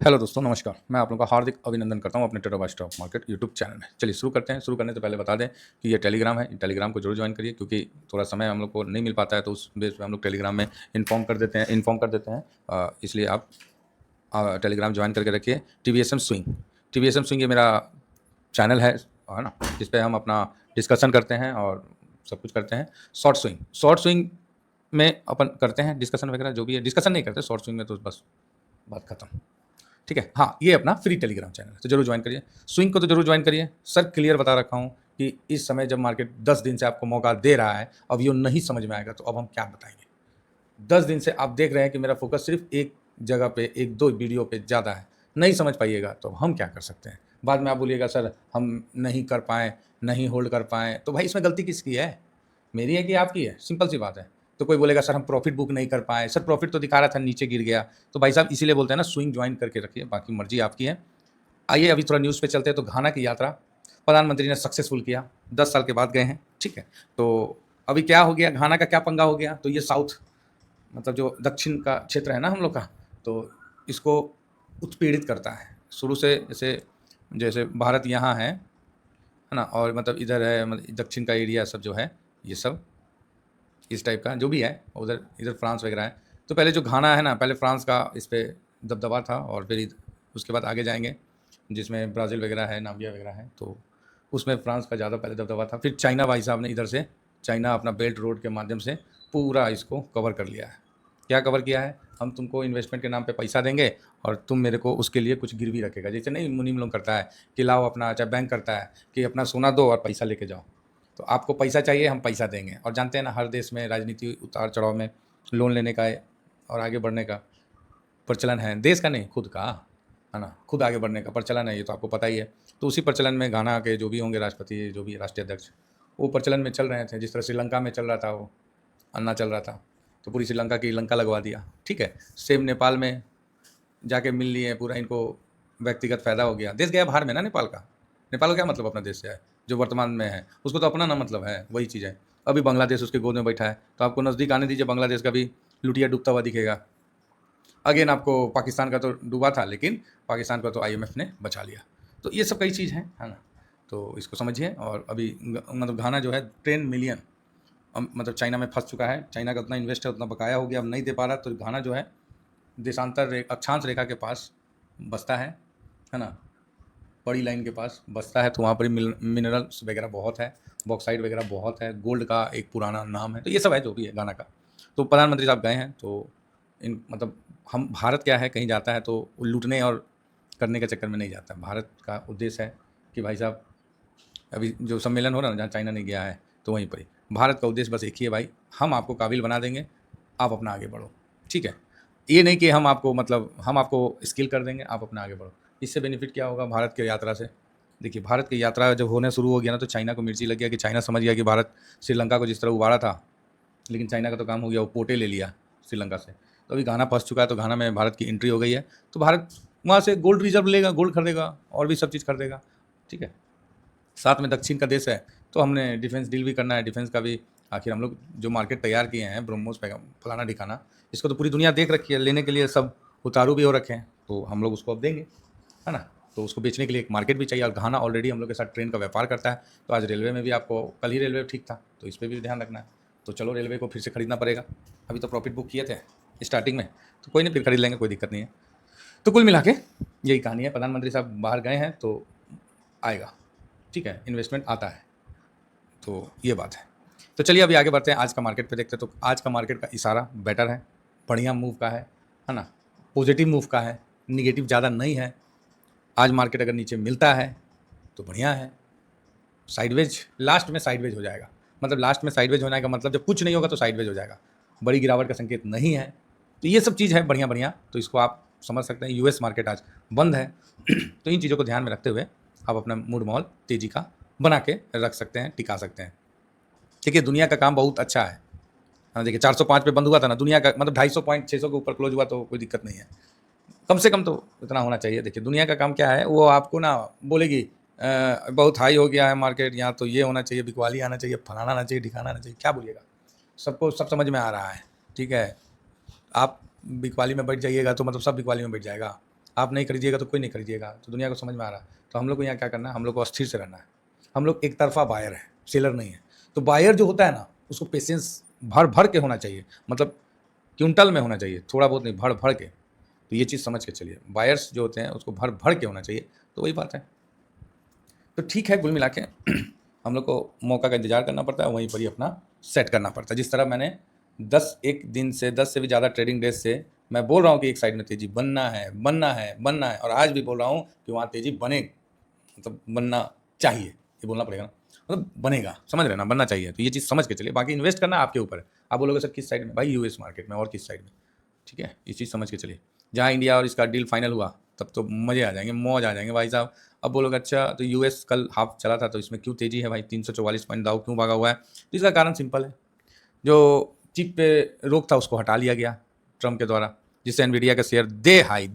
Hello दोस्तों, नमस्कार। मैं आप लोगों का हार्दिक अभिनंदन करता हूं अपने trader by stock market YouTube channel में। चलिए शुरू करते हैं। शुरू करने से पहले बता दें कि ये टेलीग्राम है। टेलीग्राम को जरूर ज्वाइन करिए, क्योंकि थोड़ा समय हम लोग को नहीं मिल पाता है, तो उस बेस पे हम लोग टेलीग्राम में इन्फॉर्म कर देते हैं। इसलिए आप टेलीग्राम ज्वाइन करके रखिए। T V S M swing ये मेरा चैनल है ना, जिस पे हम अपना डिस्कशन करते हैं और सब कुछ करते हैं। शॉर्ट स्विंग में अपन करते हैं डिस्कशन वगैरह, जो भी है डिस्कशन नहीं करते शॉर्ट स्विंग में, तो बस बात खत्म। ठीक है। हाँ, ये अपना फ्री टेलीग्राम चैनल है, तो जरूर ज्वाइन करिए। स्विंग को तो जरूर ज्वाइन करिए। सर क्लियर बता रखा हूँ कि इस समय जब मार्केट 10 दिन से आपको मौका दे रहा है, अब ये नहीं समझ में आएगा तो अब हम क्या बताएंगे। 10 दिन से आप देख रहे हैं कि मेरा फोकस सिर्फ एक जगह पे, एक दो वीडियो पे ज़्यादा है। नहीं समझ पाइएगा तो हम क्या कर सकते हैं। बाद में आप बोलिएगा सर हम नहीं कर पाए, नहीं होल्ड कर पाए, तो भाई इसमें गलती किसकी है? मेरी है कि आपकी है? सिंपल सी बात है। तो कोई बोलेगा सर हम प्रॉफिट बुक नहीं कर पाए, सर प्रॉफिट तो दिखा रहा था, नीचे गिर गया। तो भाई साहब इसीलिए बोलते हैं ना, स्विंग ज्वाइन करके रखिए, बाकी मर्जी आपकी है। आइए अभी थोड़ा न्यूज़ पे चलते हैं। तो घाना की यात्रा प्रधानमंत्री ने सक्सेसफुल किया, 10 साल के बाद गए हैं। ठीक है। तो अभी क्या हो गया, घाना का क्या पंगा हो गया, तो ये साउथ, मतलब जो दक्षिण का क्षेत्र है ना हम लोग का, तो इसको उत्पीड़ित करता है शुरू से। जैसे जैसे भारत यहाँ है ना, और मतलब इधर है, मतलब दक्षिण का एरिया सब जो है, ये सब इस टाइप का जो भी है, उधर इधर फ्रांस वगैरह है। तो पहले जो घाना है ना, पहले फ्रांस का इस पर दबदबा था, और फिर उसके बाद आगे जाएंगे जिसमें ब्राज़ील वगैरह है, नामिबिया वगैरह है, तो उसमें फ्रांस का ज़्यादा पहले दबदबा था। फिर चाइना भाई साहब ने इधर से, चाइना अपना बेल्ट रोड के माध्यम से पूरा इसको कवर कर लिया है। क्या कवर किया है? हम तुमको इन्वेस्टमेंट के नाम पे पैसा देंगे, और तुम मेरे को उसके लिए कुछ गिरवी रखेगा। जैसे नहीं मुनीम लोग करता है कि लाओ अपना, चाहे बैंक करता है कि अपना सोना दो और पैसा लेके जाओ। तो आपको पैसा चाहिए, हम पैसा देंगे। और जानते हैं ना, हर देश में राजनीति उतार चढ़ाव में लोन लेने का और आगे बढ़ने का प्रचलन है। देश का नहीं, खुद का, है ना, खुद आगे बढ़ने का प्रचलन है, ये तो आपको पता ही है। तो उसी प्रचलन में घाना के जो भी होंगे राष्ट्रपति, जो भी राष्ट्रीय अध्यक्ष, वो प्रचलन में चल रहे थे। जिस तरह श्रीलंका में चल रहा था, वो अन्ना चल रहा था, तो पूरी श्रीलंका की लंका लगवा दिया। ठीक है। सेम नेपाल में जाके मिल लिए, पूरा इनको व्यक्तिगत फ़ायदा हो गया। देश गया बाहर में ना नेपाल का। नेपाल का क्या मतलब अपना देश से है, जो वर्तमान में है उसको तो अपना ना मतलब है, वही चीज़ है। अभी बांग्लादेश उसके गोद में बैठा है, तो आपको नज़दीक आने दीजिए, बांग्लादेश का भी लुटिया डूबता हुआ दिखेगा। अगेन आपको पाकिस्तान का तो डूबा था, लेकिन पाकिस्तान को तो आईएमएफ ने बचा लिया। तो ये सब कई चीज़ है ना। तो इसको समझिए। और अभी मतलब घाना जो है 10 मिलियन, मतलब चाइना में फंस चुका है। चाइना का उतना इन्वेस्ट है, उतना बकाया हो गया, अब नहीं दे पा रहा। तो घाना जो है अक्षांश रेखा के पास बसता है ना, बड़ी लाइन के पास बसता है। तो वहाँ पर मिनरल्स वगैरह बहुत है, बॉक्साइड वगैरह बहुत है, गोल्ड का एक पुराना नाम है। तो ये सब है जो भी है घाना का। तो प्रधानमंत्री साहब गए हैं, तो इन मतलब हम भारत क्या है, कहीं जाता है तो लूटने और करने के चक्कर में नहीं जाता। भारत का उद्देश्य है कि भाई साहब, अभी जो सम्मेलन हो रहा है ना, जहाँ चाइना नहीं गया है, तो वहीं पर ही भारत का उद्देश्य बस एक ही है, भाई हम आपको काबिल बना देंगे, आप अपना आगे बढ़ो। ठीक है। ये नहीं कि हम आपको, मतलब हम आपको स्किल कर देंगे, आप अपना आगे बढ़ो। इससे बेनिफिट क्या होगा भारत की यात्रा से? देखिए, भारत की यात्रा जब होने शुरू हो गया ना, तो चाइना को मिर्ची लग गया कि चाइना समझ गया कि भारत श्रीलंका को जिस तरह उबारा था, लेकिन चाइना का तो काम हो गया, वो पोटे ले लिया श्रीलंका से। तो अभी घाना फंस चुका है, तो घाना में भारत की एंट्री हो गई है। तो भारत वहाँ से गोल्ड रिजर्व लेगा, गोल्ड खरीदेगा और भी सब चीज़ खरीदेगा। ठीक है। साथ में दक्षिण का देश है, तो हमने डिफेंस डील भी करना है। डिफेंस का भी आखिर हम लोग जो मार्केट तैयार किए हैं, ब्रह्मोस फलाना ढिकाना, इसको तो पूरी दुनिया देख रखी है, लेने के लिए सब उतारू भी हो रखे हैं, तो हम लोग उसको अब देंगे, है ना। तो उसको बेचने के लिए एक मार्केट भी चाहिए, और घाना ऑलरेडी हम लोग के साथ ट्रेन का व्यापार करता है। तो आज रेलवे में भी आपको, कल ही रेलवे ठीक था, तो इस पर भी ध्यान रखना है। तो चलो, रेलवे को फिर से खरीदना पड़ेगा। अभी तो प्रॉफिट बुक किए थे स्टार्टिंग में, तो कोई नहीं, फिर खरीद लेंगे, कोई दिक्कत नहीं है। तो कुल मिला के यही कहानी है। प्रधानमंत्री साहब बाहर गए हैं, तो आएगा। ठीक है, इन्वेस्टमेंट आता है, तो ये बात है। तो चलिए अभी आगे बढ़ते हैं, आज का मार्केट पे देखते हैं। तो आज का मार्केट का इशारा बेटर है, बढ़िया मूव का है ना, पॉजिटिव मूव का है, निगेटिव ज़्यादा नहीं है। आज मार्केट अगर नीचे मिलता है तो बढ़िया है, साइडवेज, लास्ट में साइडवेज हो जाएगा। मतलब लास्ट में साइडवेज होने का मतलब जब कुछ नहीं होगा तो साइडवेज हो जाएगा, बड़ी गिरावट का संकेत नहीं है। तो ये सब चीज़ है बढ़िया बढ़िया, तो इसको आप समझ सकते हैं। यूएस मार्केट आज बंद है तो इन चीज़ों को ध्यान में रखते हुए आप अपना मूड माहौल तेज़ी का बना के रख सकते हैं, टिका सकते हैं। देखिए, दुनिया का काम बहुत अच्छा है। हाँ, देखिए 405 पे बंद हुआ था ना, दुनिया का मतलब 250 पॉइंट 600 के ऊपर क्लोज हुआ, तो कोई दिक्कत नहीं है। कम से कम तो इतना होना चाहिए। देखिए, दुनिया का काम क्या है, वो आपको ना बोलेगी बहुत हाई हो गया है मार्केट, यहाँ तो ये होना चाहिए, बिकवाली आना चाहिए, फलाना आना चाहिए, ढिकाना आना चाहिए, क्या बोलिएगा। सबको सब समझ में आ रहा है। ठीक है। आप बिकवाली में बैठ जाइएगा तो मतलब सब बिकवाली में बैठ जाएगा। आप नहीं खरीदिएगा तो कोई नहीं खरीदिएगा, तो दुनिया को समझ में आ रहा है। तो हम लोग को यहाँ क्या करना है, हम लोग को अस्थिर से रहना है। हम लोग एक तरफा बायर है, सेलर नहीं है। तो बायर जो होता है ना, उसको पेशेंस भर भर के होना चाहिए, मतलब क्विंटल में होना चाहिए, थोड़ा बहुत नहीं, भर भर के। तो ये चीज़ समझ के चलिए, बायर्स जो होते हैं उसको भर भर के होना चाहिए। तो वही बात है। तो ठीक है, कुल मिला के हम लोग को मौका का इंतजार करना पड़ता है, वहीं पर ही अपना सेट करना पड़ता है। जिस तरह मैंने 10 से भी ज़्यादा ट्रेडिंग डेज से मैं बोल रहा हूँ कि एक साइड में तेज़ी बनना है, बनना है, बनना है, और आज भी बोल रहा हूँ कि वहाँ तेज़ी बने, मतलब बनना चाहिए, ये बोलना पड़ेगा ना, मतलब बनेगा, समझ रहे ना, बनना चाहिए। तो ये चीज़ समझ के चलिए, बाकी इन्वेस्ट करना आपके ऊपर है। आप बोलोगे सर किस साइड में, भाई यूएस मार्केट में, और किस साइड में, ठीक है, ये चीज़ समझ के चलिए। जहाँ इंडिया और इसका डील फाइनल हुआ तब तो मज़े आ जाएंगे, मौज आ जाएंगे भाई साहब। अब बोलोगे अच्छा तो यूएस कल हाफ चला था तो इसमें क्यों तेज़ी है भाई, 344 पॉइंट दाव क्यों भागा हुआ है? तो इसका कारण सिंपल है, जो चिप पे रोक था उसको हटा लिया गया ट्रम्प के द्वारा, जिससे एनवीडिया का शेयर दे हाई,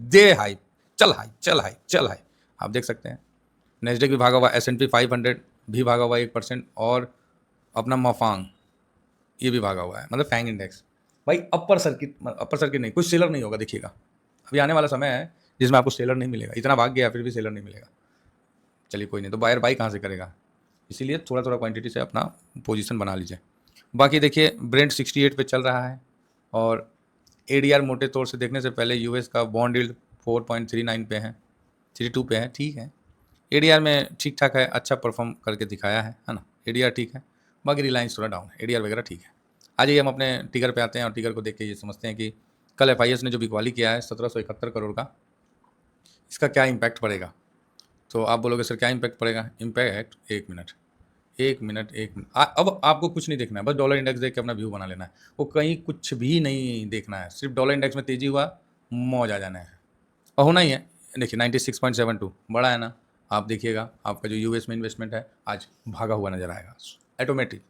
चल हाई, चल हाई, चल हाई, आप देख सकते हैं। नेस्डेक भी भागा हुआ, S&P 500 भी भागा हुआ 1%, और अपना मफांग ये भी भागा हुआ है, मतलब फैंग इंडेक्स। भाई अपर सर्किट नहीं, कुछ सेलर नहीं होगा, देखिएगा अभी आने वाला समय है जिसमें आपको सेलर नहीं मिलेगा। इतना भाग गया फिर भी सेलर नहीं मिलेगा। चलिए कोई नहीं, तो बायर बाई कहाँ से करेगा? इसीलिए थोड़ा थोड़ा क्वांटिटी से अपना पोजीशन बना लीजिए। बाकी देखिए ब्रेंट 68 पे चल रहा है, और एडीआर मोटे तौर से देखने से पहले यूएस का बॉन्ड यील्ड 4.39 पे है, 32 पे है, ठीक है। एडीआर में ठीक ठाक है, अच्छा परफॉर्म करके दिखाया है ना, एडीआर ठीक है। बाकी रिलायंस थोड़ा डाउन है, एडीआर वगैरह ठीक है। आज ही हम अपने टिगर पे आते हैं, और टिगर को देख के ये समझते हैं कि कल एफआईएस ने जो बिकवाली किया है 1771 करोड़ का, इसका क्या इम्पैक्ट पड़ेगा। तो आप बोलोगे सर क्या इम्पैक्ट पड़ेगा? इम्पैक्ट, एक मिनट, अब आपको कुछ नहीं देखना है, बस डॉलर इंडेक्स देख के अपना व्यू बना लेना है। वो कहीं कुछ भी नहीं देखना है, सिर्फ डॉलर इंडेक्स में तेजी हुआ, मौज आ जाना है, और होना ही है। देखिए 96.72 बड़ा है ना, आप देखिएगा आपका जो यूएस में इन्वेस्टमेंट है आज भागा हुआ नजर आएगा ऑटोमेटिक,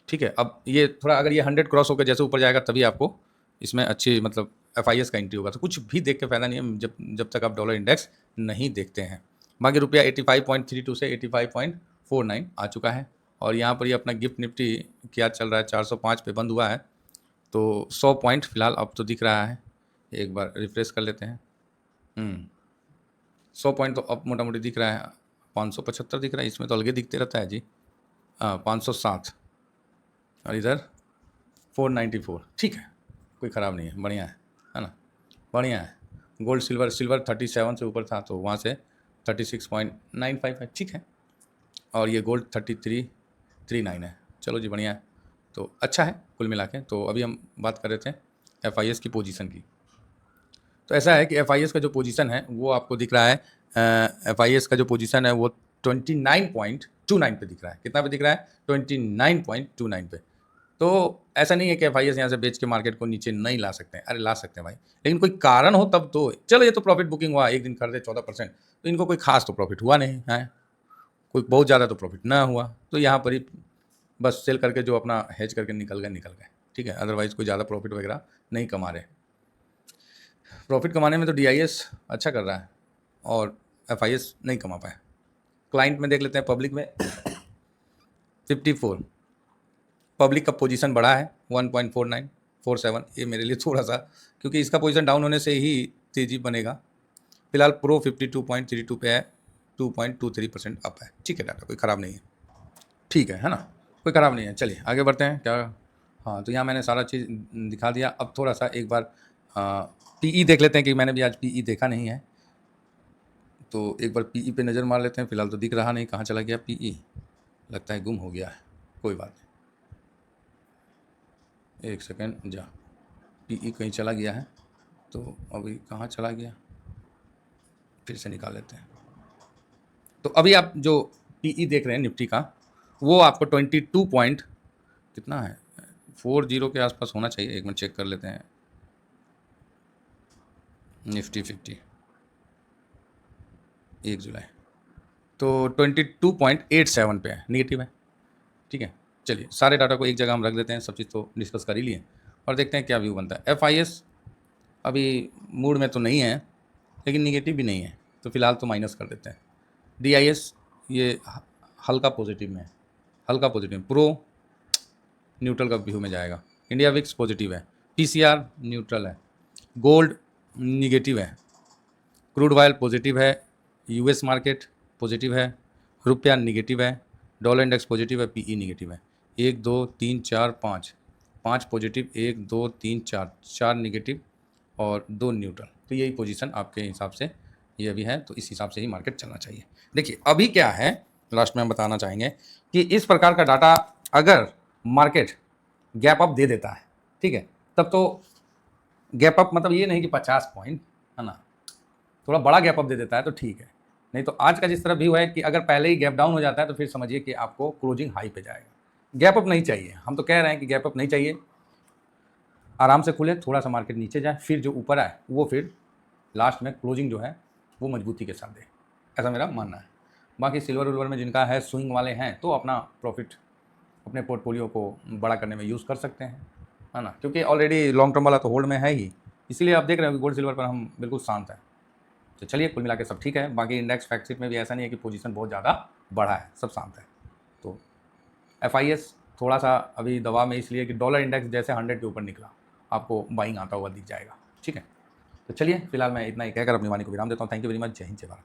ठीक है। अब ये थोड़ा अगर ये 100 क्रॉस होकर जैसे ऊपर जाएगा तभी आपको इसमें अच्छी, मतलब एफआईएस का एंट्री होगा। तो कुछ भी देख के फायदा नहीं है जब तक आप डॉलर इंडेक्स नहीं देखते हैं। बाकी रुपया 85.32 से 85.49 आ चुका है, और यहाँ पर ये अपना गिफ्ट निफ्टी क्या चल रहा है, 405 पे बंद हुआ है। तो 100 पॉइंट फिलहाल अब तो दिख रहा है, एक बार रिफ्रेश कर लेते हैं। 100 पॉइंट तो अब मोटा मोटी दिख रहा है, 575 दिख रहा है, इसमें तो अलगे दिखते रहता है जी। 507, और इधर 494, ठीक है, कोई ख़राब नहीं है, बढ़िया है ना, बढ़िया है। गोल्ड सिल्वर 37 से ऊपर था तो वहाँ से 36.95 है, ठीक है। और ये गोल्ड 33.39 है, चलो जी बढ़िया है। तो अच्छा है कुल मिला के। तो अभी हम बात कर रहे थे एफआईएस की पोजीशन की। तो ऐसा है कि एफआईएस का जो पोजीशन है वो आपको दिख रहा है, एफआईएस का जो पोजीशन है वो 29.29 पे दिख रहा है। कितना पे दिख रहा है? 29.29 पे। तो ऐसा नहीं है कि एफआईएस यहाँ से बेच के मार्केट को नीचे नहीं ला सकते हैं, अरे ला सकते हैं भाई, लेकिन कोई कारण हो तब तो। चलो ये तो प्रॉफिट बुकिंग हुआ, एक दिन खरीदे 14%, तो इनको कोई खास तो प्रॉफिट हुआ नहीं है, कोई बहुत ज़्यादा तो प्रॉफिट ना हुआ, तो यहाँ पर ही बस सेल करके जो अपना हेज करके निकल गए, ठीक है। अदरवाइज़ कोई ज़्यादा प्रॉफिट वगैरह नहीं कमा रहे। प्रॉफिट कमाने में तो डीआईएस अच्छा कर रहा है, और एफआईएस नहीं कमा पाए। क्लाइंट में देख लेते हैं, पब्लिक में 54, पब्लिक का पोजीशन बढ़ा है 1.4947। ये मेरे लिए थोड़ा सा, क्योंकि इसका पोजीशन डाउन होने से ही तेज़ी बनेगा। फिलहाल प्रो 52.32 पे है, 2.23% अप है, ठीक है, डाटा कोई ख़राब नहीं है, ठीक है ना, कोई ख़राब नहीं है। चलिए आगे बढ़ते हैं क्या। हाँ, तो यहाँ मैंने सारा चीज़ दिखा दिया। अब थोड़ा सा एक बार पीई देख लेते हैं, कि मैंने भी आज पीई देखा नहीं है, तो एक बार पीई पे नज़र मार लेते हैं। फिलहाल तो दिख रहा नहीं, कहाँ चला गया पीई, लगता है गुम हो गया है, कोई बात नहीं, एक सेकेंड जा, पीई कहीं चला गया है, तो अभी कहाँ चला गया, फिर से निकाल लेते हैं। तो अभी आप जो पीई देख रहे हैं निफ्टी का, वो आपको 22 पॉइंट कितना है, 40 के आसपास होना चाहिए। एक मिनट चेक कर लेते हैं, निफ्टी 50 1 जुलाई, तो 22.87 पे है, निगेटिव है, ठीक है। चलिए सारे डाटा को एक जगह हम रख देते हैं, सब चीज़ तो डिस्कस कर ही लिए, और देखते हैं क्या व्यू बनता है। एफआईएस अभी मूड में तो नहीं है, लेकिन निगेटिव भी नहीं है, तो फिलहाल तो माइनस कर देते हैं। डीआईएस ये हल्का पॉजिटिव में है, हल्का पॉजिटिव। प्रो न्यूट्रल का व्यू में जाएगा। इंडिया विक्स पॉजिटिव है, पीसीआर न्यूट्रल है, गोल्ड निगेटिव है, क्रूड ऑयल पॉजिटिव है, यूएस मार्केट पॉजिटिव है, रुपया निगेटिव है, डॉलर इंडेक्स पॉजिटिव है, पीई निगेटिव है। 1 2 3 4 5 5 पॉजिटिव, 1 2 3 4 4 निगेटिव और 2 न्यूट्रल। तो यही पोजीशन आपके हिसाब से ये अभी है, तो इस हिसाब से ही मार्केट चलना चाहिए। देखिए अभी क्या है, लास्ट में हम बताना चाहेंगे कि इस प्रकार का डाटा अगर मार्केट गैप अप दे देता है, ठीक है, तब तो गैप अप मतलब ये नहीं कि 50 पॉइंट, है ना, थोड़ा बड़ा गैप अप दे देता है तो ठीक है। नहीं तो आज का जिस तरह व्यू है कि अगर पहले ही गैप डाउन हो जाता है तो फिर समझिए कि आपको क्लोजिंग हाई पे जाएगा। गैप अप नहीं चाहिए, हम तो कह रहे हैं कि गैप अप नहीं चाहिए, आराम से खुले, थोड़ा सा मार्केट नीचे जाए, फिर जो ऊपर आए वो फिर लास्ट में क्लोजिंग जो है वो मजबूती के साथ दे, ऐसा मेरा मानना है। बाकी सिल्वर उल्वर में जिनका है, स्विंग वाले हैं, तो अपना प्रॉफिट अपने पोर्टफोलियो को बड़ा करने में यूज़ कर सकते हैं, है ना, क्योंकि ऑलरेडी लॉन्ग टर्म वाला तो होल्ड में है ही, इसलिए आप देख रहे हो कि गोल्ड सिल्वर पर हम बिल्कुल शांत हैं। तो चलिए कुल मिला के सब ठीक है। बाकी इंडेक्स फैक्टशिट में भी ऐसा नहीं है कि पोजीशन बहुत ज़्यादा बढ़ा है, सब शांत है। तो FIS थोड़ा सा अभी दबाव में इसलिए कि डॉलर इंडेक्स जैसे 100 के ऊपर निकला, आपको बाइंग आता हुआ दिख जाएगा, ठीक है। तो चलिए फिलहाल मैं इतना ही कहकर अपनी वाणी को विराम देता हूँ। Thank you very much. जय हिंद, जय भारत।